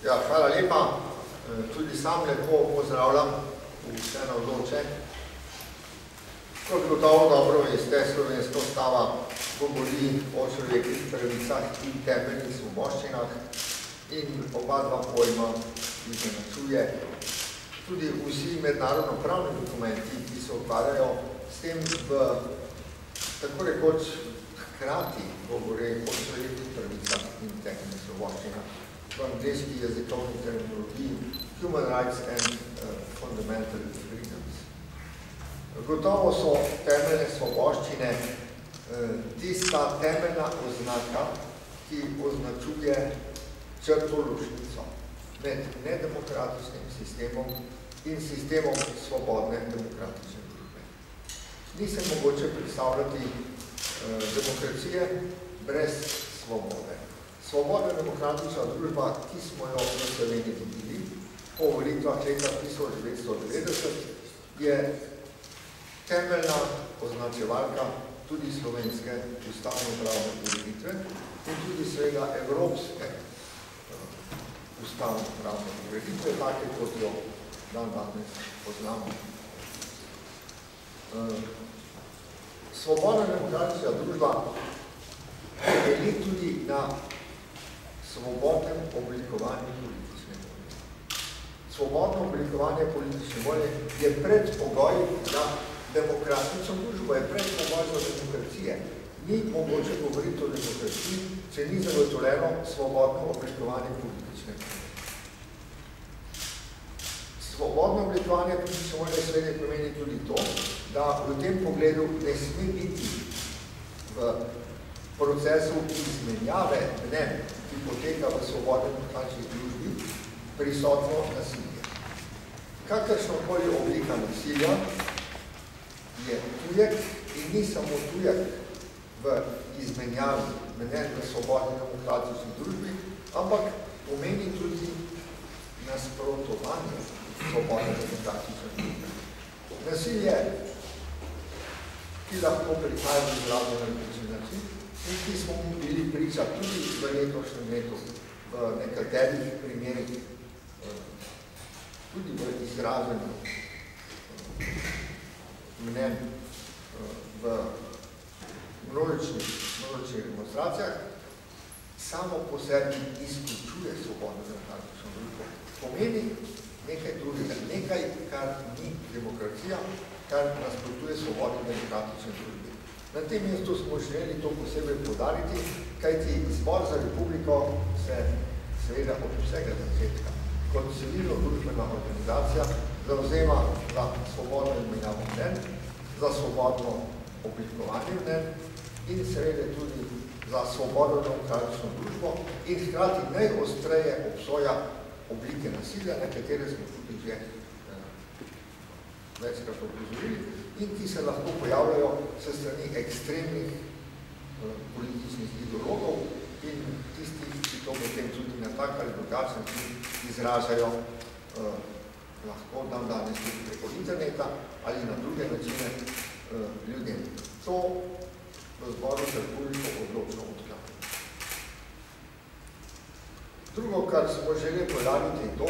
Ja, hvala lepa. Tudi sam lepo pozdravljam vse navzoče. Kot gotovo dobro veste, slovenska ustava govori o človekovih pravicah in temeljnih svoboščinah in oba dva pojma izenačuje. Tudi vsi mednarodno-pravni dokumenti, ki se ukvarjajo s tem v tako rekoč hkrati govore o človekovih pravicah in temeljnih svoboščinah. V angliški jezikovni terminologiji Human Rights and Fundamental Freedoms. Gotovo so temeljne svoboščine tista temeljna oznaka, ki označuje črto ločnico med nedemokratičnim sistemom in sistemom svobodne demokratične družbe. Ni se mogoče predstavljati demokracije brez svobode. Svobodna demokratična družba, ki smo jo v Sloveniji dobili po volitvah leta 1990, je temeljna označevalka tudi slovenske ustavno-pravne ureditve in tudi seveda evropske ustavno-pravne ureditve, take kot jo danes poznamo. Svobodna demokratična družba temelji tudi na svobodnem oblikovanju politične volje. Svobodno oblikovanje politične volje je predpogoj za demokratično družbo, je predpogoj za demokracije. Ni mogoče govoriti o demokraciji, če ni zagotovljeno svobodno oblikovanje politične volje. Svobodno oblikovanje politične volje seveda pomeni tudi to, da v tem pogledu ne sme biti v procesu izmenjave mnenj, ki poteka v svobodni demokratični družbi, prisotno nasilje. Kakršnokoli oblika nasilja je tujek in ni samo tujek v izmenjavi mnenj v svobodni demokratični družbi, ampak pomeni tudi nasprotovanje svobodne demokratične družbe. Nasilje, ki lahko prihaja v izrazu na različni način, in ki smo bili priča tudi v letošnjem letu, v nekaterih primerih, tudi v izraženju mnenj v množičnih demonstracijah, samo po sebi izključuje svobodno demokratično družbo. Pomeni nekaj drugega, nekaj, kar ni demokracija, kar nasprotuje svobodni demokratične družbe. Na tem mestu smo želeli to posebej poudariti, kajti Zbor za republiko se seveda od vsega začetka kot civilno-družbena organizacija zavzema za svobodno izmenjavo mnenj, za svobodno oblikovanje mnenj in seveda tudi za svobodno demokratično družbo in hkrati najostreje obsoja oblike nasilja, na katere smo tudi že večkrat opozorili in ki se lahko pojavljajo se strani ekstremnih političnih ideologov in tistih, ki to potem tudi na tak ali drugačen izražajo lahko danes tudi preko interneta ali na druge načine ljudem. To v Zboru za republiko odločno odklanja. Drugo, kar smo želeli poudariti, je to,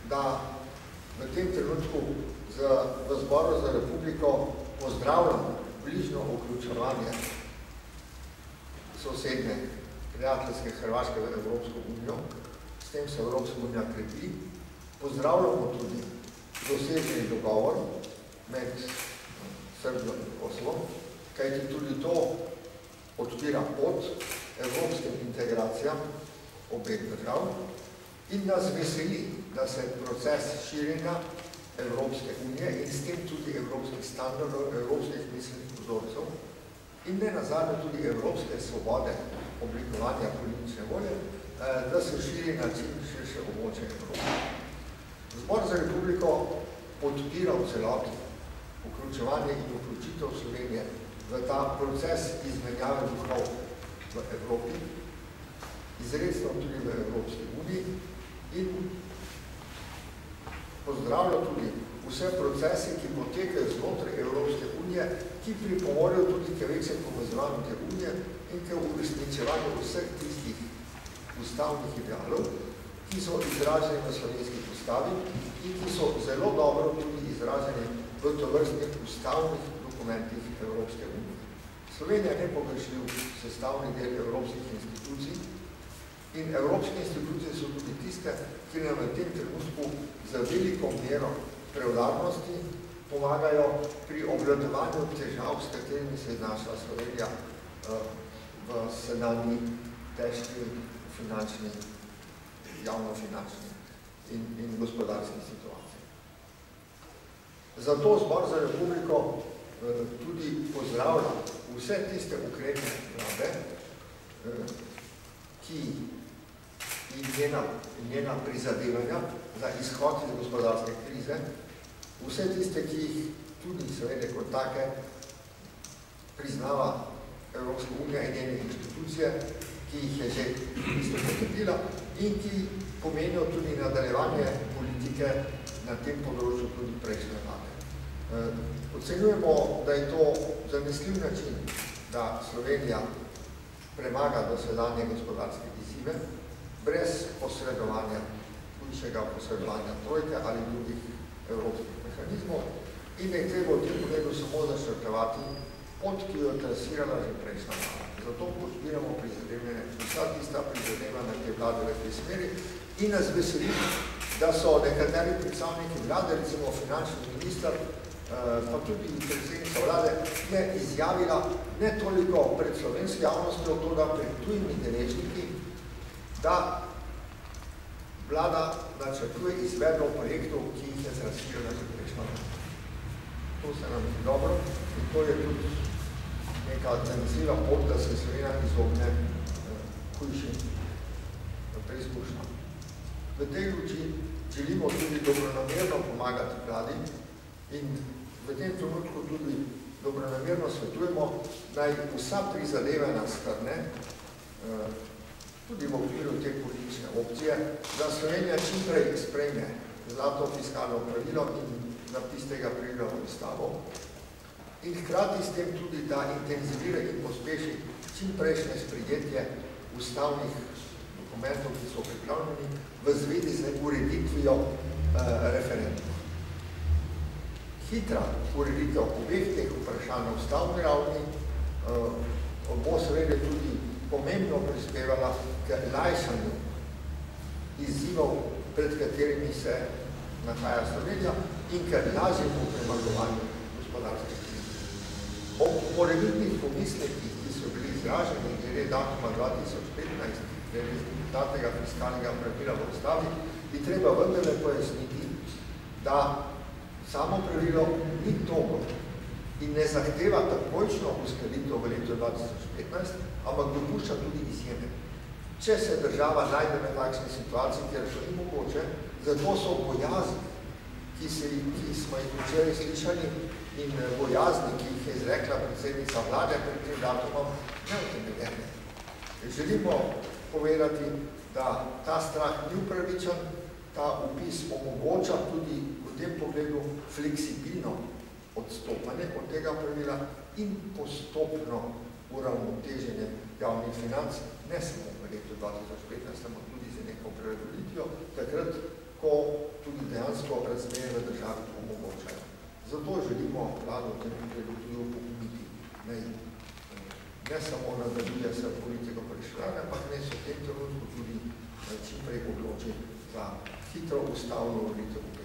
da v tem trenutku v Zboru za republiko pozdravljamo bližnjo vključevanje sosednje prijateljske Hrvaške v Evropsko unijo, s tem se Evropska unija krepi. Pozdravljamo tudi doseženi dogovor med Srbijo in Kosovom, kajti tudi to odpira pot evropskim integracijam obeh držav in nas veseli, da se proces širjenja Evropske unije in s tem tudi evropskih standardov, evropskih miselnih vzorcev in ne nazadnje tudi evropske svobode oblikovanja politične volje, da se širi na čim širše območje Evrope. Zbor za republiko podpira v celoti vključevanje in vključitev Slovenije v ta proces izmenjave duhov v Evropi, izredno tudi v Evropski uniji in pozdravlja tudi vse procese, ki potekajo znotraj Evropske unije, ki pripomorijo tudi k večjem povezovanju te unije in k uresničevanju vseh tistih ustavnih idealov, ki so izraženi v slovenski ustavi in ki so zelo dobro tudi izraženi v tovrstnih ustavnih dokumentih Evropske unije. Slovenija je nepogrešljiv sestavni del evropskih institucij in evropske institucije so tudi tiste, ki nam v tem trenutku za veliko mero preudarnosti pomagajo pri obvladovanju težav, s katerimi se je znašla Slovenija v sedanji težki finančni, javnofinančni in gospodarski situaciji. Zato Zbor za republiko tudi pozdravlja vse tiste ukrepe vlade, ki in njena prizadevanja za izhod iz gospodarske krize, vse tiste, ki jih tudi seveda kot take priznava Evropska unija in njene institucije, ki jih je že isto potrdila in ki pomenijo tudi nadaljevanje politike na tem področju tudi prejšnje vlade. Ocenjujemo, da je to zanesljiv način, da Slovenija premaga dosedanje gospodarske izzive brez posredovanja, hujšega posredovanja trojke ali drugih evropskih mehanizmov in da je treba v tem pogledu samo začrtovati pot, ki jo je trasirala že prejšnja vlada. Zato podpiramo prizadevanje, vsa tista prizadevanja te vlade v tej smeri in nas veseli, da so nekateri predstavniki vlade, recimo finančni minister, pa tudi predsednica vlade, je izjavila ne toliko pred slovenski javnostjo, to da pred tujimi deležniki, da vlada načrtuje izvedbo projektov, ki jih je trasirala že prejšnja vlada. To se nam zdi dobro in to je tudi neka zanesljiva pot, da se Slovenija izogne hujšim preizkušnjam. V tej luči želimo tudi dobronamerno pomagati vladi in v tem trenutku tudi dobronamerno svetujemo, naj vsa prizadevanja strne, tudi v okviru te politične opcije, da Slovenija čim prej sprejme zlato fiskalno pravilo in napis tega pravila v ustavo in hkrati s tem tudi, da intenzivira in pospeši čim prejšnje sprejetje ustavnih dokumentov, ki so pripravljeni v zvezi z ureditvijo referenduma. Hitra ureditev obeh teh vprašanj na ustavni ravni bo seveda tudi pomembno prispevala k lajšanju izzivov, pred katerimi se nahaja Slovenija in k lažjemu premagovanju gospodarske krize. O morebitnih pomislekih, ki so bili izraženi glede datuma 2015, glede zlatega fiskalnega pravila v ustavi, bi treba vendarle pojasniti, da samo pravilo ni togo in ne zahteva takojčno uskladitev v letu 2015, ampak dopušča tudi izjeme. Če se država najde v takšni situaciji, kjer to ni mogoče, zato so bojazni, ki smo jih včeraj slišali in bojazni, ki jih je izrekla predsednica vlade pred tem datumom, neutemeljene. Želimo povedati, da ta strah ni upravičen, ta vpis omogoča tudi v tem pogledu fleksibilno odstopanje od tega pravila in postopno uravnoteženje javnih financ, ne samo v letu 2015, ampak tudi za neko preračunitvijo, takrat, ko tudi dejansko razmere v državi to omogočajo. Zato želimo vlado v tem pogledu tudi upokojiti. Ne samo nadaljuje se politiko prešljanja, ampak ne se v tem trenutku tudi čim prej odloči za hitro ustavno ureditev.